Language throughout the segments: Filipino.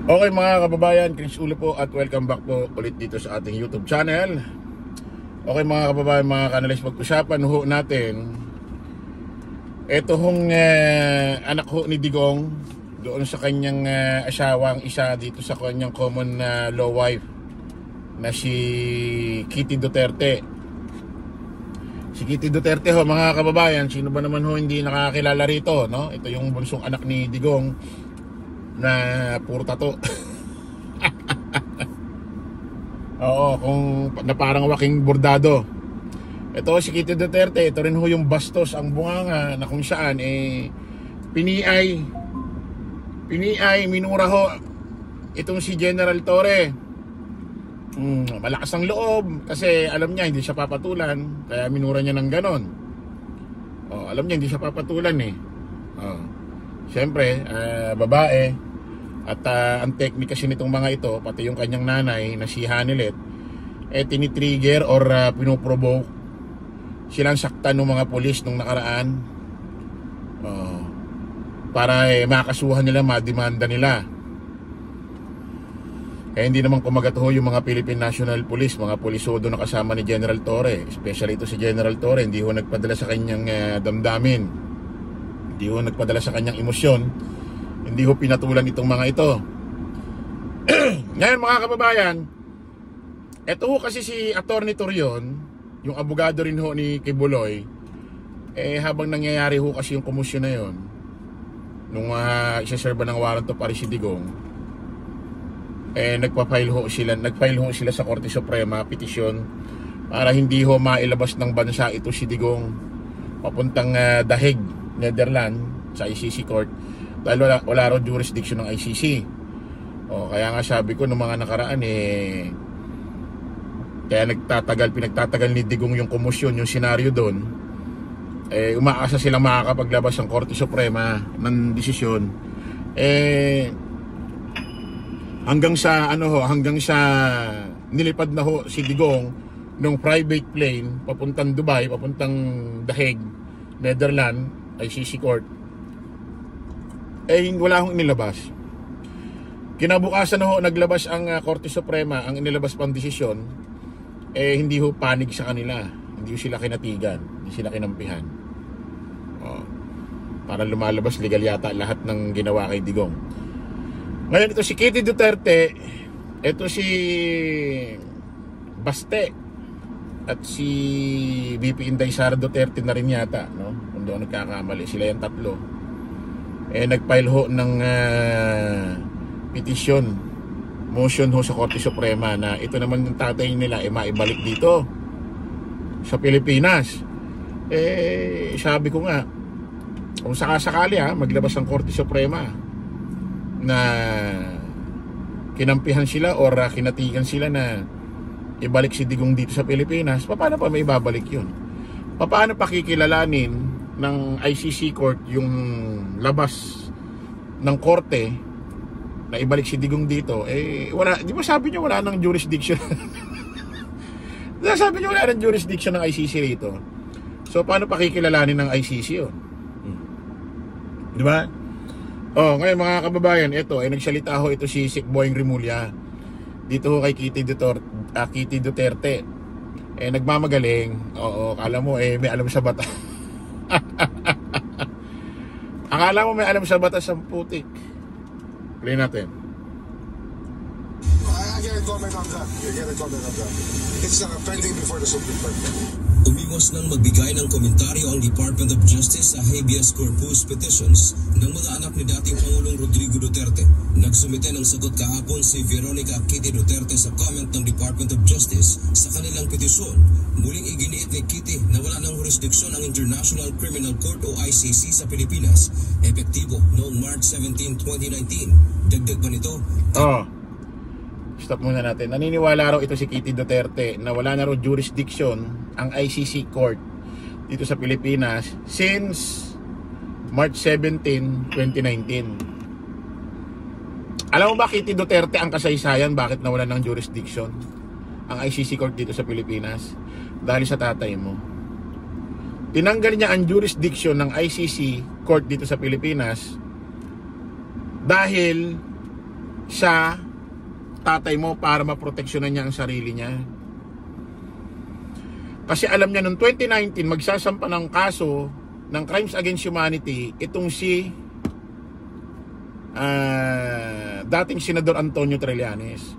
Okay mga kababayan, Chris Ulo po at welcome back po ulit dito sa ating YouTube channel. Okay mga kababayan, mga kanalis, pag-usapan ho natin ito hong anak ho ni Digong doon sa kanyang asawang isa dito sa kanyang common law wife na si Kitty Duterte. Si Kitty Duterte ho mga kababayan, sino ba naman ho hindi nakakilala rito, no? Ito yung bunsong anak ni Digong na puro tato. Oo, kung na parang waking bordado. Ito si Kitty Duterte, ito rin ho yung bastos ang bunganga na kung saan piniay minura ho itong si General Torre. Malakas ang loob kasi alam niya hindi siya papatulan, kaya minura niya ng ganon. Alam niya hindi siya papatulan siyempre babae. At ang technique kasi nitong mga ito, pati yung kanyang nanay na si Hanilet, tinitrigger or pinoprovoke silang saktan ng mga polis nung nakaraan para makasuhan nila, mademanda nila. Kaya hindi naman kumagat ho yung mga Philippine National Police, mga polisodo na kasama ni General Torre. Especially ito si General Torre, hindi ho nagpadala sa kanyang damdamin, hindi ho nagpadala sa kanyang emosyon, hindi ho pinatulan itong mga ito. Ngayon mga kababayan, ito ho kasi si Atty. Torion, yung abogado rin ho ni Kibuloy, habang nangyayari ho kasi yung komisyon na yon, nung isa-serve ng warrant of arrest si Digong, nagfile ho sila sa Korte Suprema petisyon para hindi ho mailabas ng bansa ito si Digong papuntang The Hague, Netherlands, sa ICC Court, dahil wala raw jurisdiction ng ICC. Kaya nga sabi ko nung mga nakaraan kaya pinagtatagal ni Digong yung komisyon, yung senaryo doon, umaasa silang makakapaglabas ng Korte Suprema ng desisyon hanggang sa nilipad na ho si Digong nung private plane papuntang Dubai, papuntang The Hague, Netherlands, ICC Court. Wala hong inilabas. Kinabukasan na ho naglabas ang Korte Suprema, ang inilabas pang desisyon, hindi ho panig sa kanila, hindi ho sila kinatigan, hindi sila kinampihan. Para lumalabas legal yata lahat ng ginawa kay Digong. Ngayon ito si Kitty Duterte, ito si Baste at si VP Inday Sara Duterte na rin yata, no? Kung doon nagkakamali, sila yung tatlo. Nagfile ho ng petition, motion ho sa Korte Suprema na ito naman yung tatay nila maibalik dito sa Pilipinas. Sabi ko nga, kung sakasakali maglabas ang Korte Suprema na kinampihan sila or kinatigan sila na ibalik si Digong dito sa Pilipinas, paano pa may ibabalik yun? Paano pakikilalanin ng ICC Court yung labas ng korte na ibalik si Digong dito? Wala, di ba sabi niyo wala nang jurisdiction? Sabi niyo wala nang jurisdiction ng ICC rito. So paano pakikilalanin ng ICC yun? Di ba? Ngayon mga kababayan, ito nagsalita ho ito si Sik Boying Rimulya dito ho kay Kitty Duterte. Nagmamagaling. Akala mo may alam sa bata. Akala mo may alam sa batas ang putik. Play natin. I get a comment on that. It's pending before the Supreme Court. Umiwas nang magbigay ng komentaryo ang Department of Justice sa habeas corpus petitions ng mga anak ni dating Pangulong Rodrigo Duterte. Nagsumite ng sagot kahapon si Veronica Kitty Duterte sa comment ng Department of Justice sa kanilang petisyon. Muling iginiit ni Kitty na wala ng jurisdiksyon ang International Criminal Court o ICC sa Pilipinas, epektibo noong March 17, 2019. Dagdag pa nito, stop muna natin. Naniniwala raw ito si Kitty Duterte na wala na raw jurisdiction ang ICC Court dito sa Pilipinas since March 17, 2019. Alam mo ba, Kitty Duterte, ang kasaysayan bakit nawala ng jurisdiction ang ICC Court dito sa Pilipinas? Dahil sa tatay mo. Tinanggal niya ang jurisdiction ng ICC Court dito sa Pilipinas dahil sa tatay mo para maproteksyonan niya ang sarili niya. Kasi alam niya noong 2019 magsasampa ng kaso ng crimes against humanity itong si dating Senador Antonio Trillanes.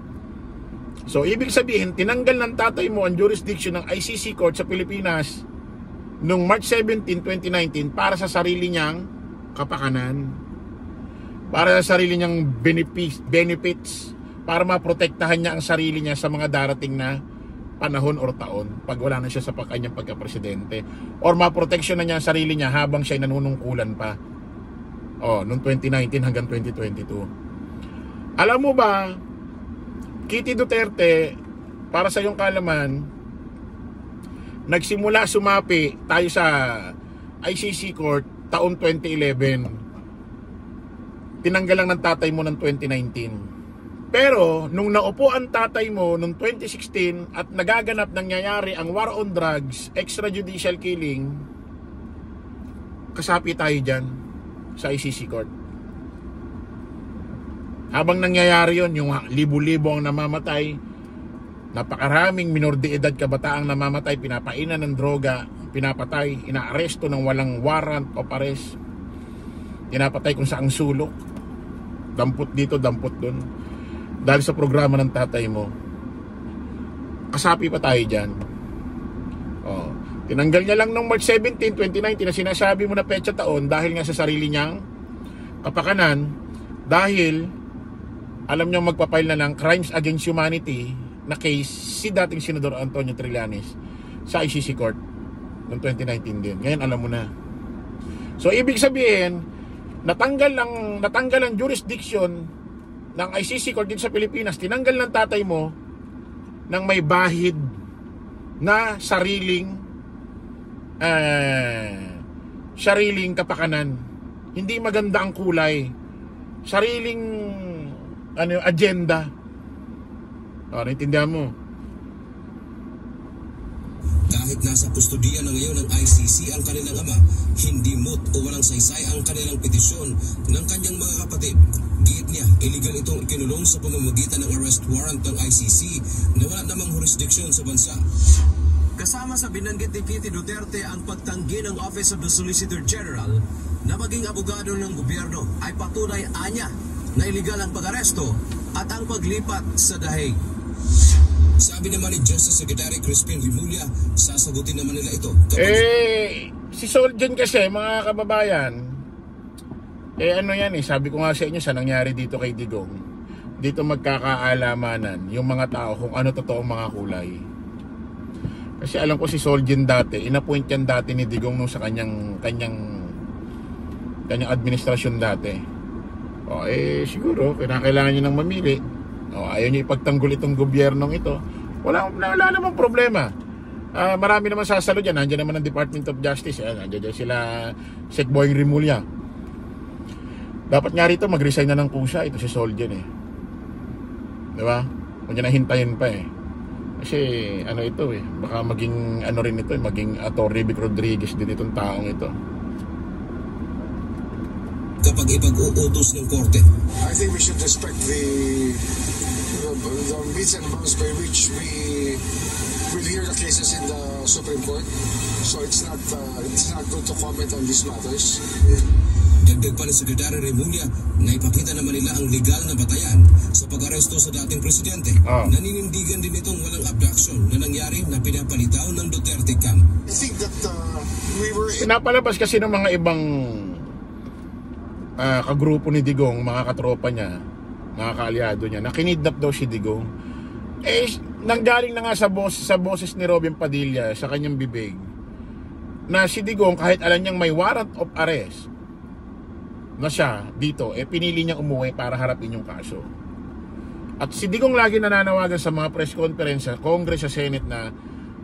So ibig sabihin, tinanggal ng tatay mo ang jurisdiction ng ICC Court sa Pilipinas noong March 17, 2019 para sa sarili niyang kapakanan, para sa sarili niyang benefits, para maprotektahan niya ang sarili niya sa mga darating na panahon or taon pag wala na siya sa kanyang pagka-presidente, or maproteksyon na niya ang sarili niya habang siya nanunungkulan pa noong 2019 hanggang 2022. Alam mo ba, Kitty Duterte, para sa iyong kaalaman, nagsimula sumapi tayo sa ICC Court taon 2011. Tinanggal lang ng tatay mo ng 2019. Pero nung naupo ang tatay mo noong 2016 at nagaganap nangyayari ang war on drugs, extrajudicial killing, kasapi tayo dyan sa ICC Court. Habang nangyayari yon, yung libo-libo ang namamatay, napakaraming minor de edad kabataang namamatay, pinapainan ng droga, pinapatay, inaaresto ng walang warrant of arrest, pinapatay kung saang sulok, dampot dito, dampot dun, dahil sa programa ng tatay mo. Kasapi pa tayo dyan. Tinanggal niya lang noong March 17, 2019 na sinasabi mo na petsa taon dahil nga sa sarili niyang kapakanan, dahil alam niyo magpapail na ng crimes against humanity na case si dating Senador Antonio Trillanes sa ICC Court noong 2019 din. Ngayon alam mo na. So ibig sabihin, natanggal ang jurisdiction ng ICC Court dito sa Pilipinas, tinanggal ng tatay mo ng may bahid na sariling kapakanan. Hindi maganda ang kulay. Sariling agenda. Naintindihan mo? Kahit nasa kustodiya na ngayon ng ICC ang kanilang ama, hindi moot o walang saysay ang kanilang petisyon ng kanyang mga kapatid. Giit niya, illegal itong ikinulong sa pamamagitan ng arrest warrant ng ICC na wala namang jurisdiction sa bansa. Kasama sa binanggit ni Kitty Duterte ang pagtanggi ng Office of the Solicitor General na maging abogado ng gobyerno ay patunay anya na illegal ang pag-aresto at ang paglipat sa dahig. Sabi naman ni Justice Secretary Crispin Remulla, sasagutin naman nila ito. Si Soljan kasi, mga kababayan, sabi ko nga sa inyo sa nangyari dito kay Digong, dito magkakaalamanan yung mga tao kung ano totoong mga kulay. Kasi alam ko si Soljan dati, inappoint yan dati ni Digong nung sa kanyang administrasyon dati. Siguro kailangan niyo nang mamili. Ayaw niyo ipagtanggol itong gobyernong ito. Wala namang problema. Marami naman sasalo dyan. Nandiyan naman ang Department of Justice. Nandiyan sila Sec Boying Remulla. Dapat nga rito mag-resign na ng kusa ito si Soljan diba? Kung niya nahintayin pa kasi ito baka maging rin ito maging Ribic Rodriguez din itong taong ito kapag ipag-uutos ng korte. I think we should respect the means and bounds by which we will hear the cases in the Supreme Court. So it's not good to comment on these matters. Dagdag pa ni Secretary Remulla na ipakita naman nila ang legal na batayan sa pag-aresto sa dating presidente. Naninindigan din itong walang abduction na nangyari na pinapalitaw ng Duterte camp. I think that we were pinapalabas kasi ng mga ibang kagrupo ni Digong, mga katropa niya, mga kaalyado niya, na kinidnap daw si Digong. Nanggaling na nga sa boses ni Robin Padilla sa kanyang bibig na si Digong, kahit alam niyang may warrant of arrest na siya dito, pinili niyang umuwi para harapin yung kaso. At si Digong lagi nananawagan sa mga press conference sa Congress, sa Senate na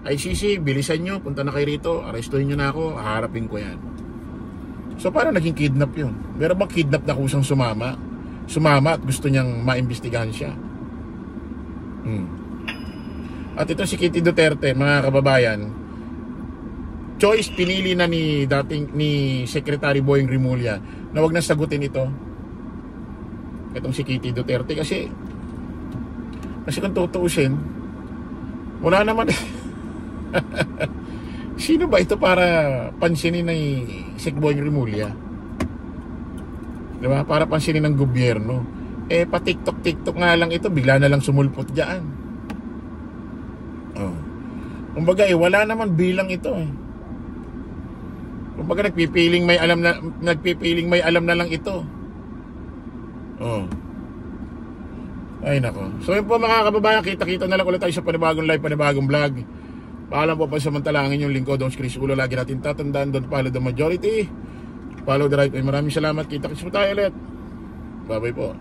ICC, bilisan nyo, punta na kayo rito, arestuhin nyo na ako, haharapin ko yan. So parang naging kidnap yun. Meron bang kidnap na kusang sumama at gusto niyang maimbestigahan siya? At ito si Kitty Duterte, mga kababayan, choice pinili na ni Secretary Boying Remulla na wag na sagutin ito. itong si Kitty Duterte kasi kung tutuusin, wala naman sino ba ito para pansinin ni Sekboy Rimulya? Diba? Para pansinin ng gobyerno. Pa TikTok nga lang ito, bigla na lang sumulpot dyan. Kumbaga wala naman bilang ito Kumbaga nagpipiling may alam na lang ito. Ay nako. So yun po mga kababayan, kita-kita na lang ulit tayo sa panibagong live, panibagong vlog. Paalam po, pansamantalangin yung lingkod, Dong Chris Ulo. Lagi natin tatandaan, don't follow the majority, follow the right way. Maraming salamat, kita-kits po tayo ulit. Bye bye po.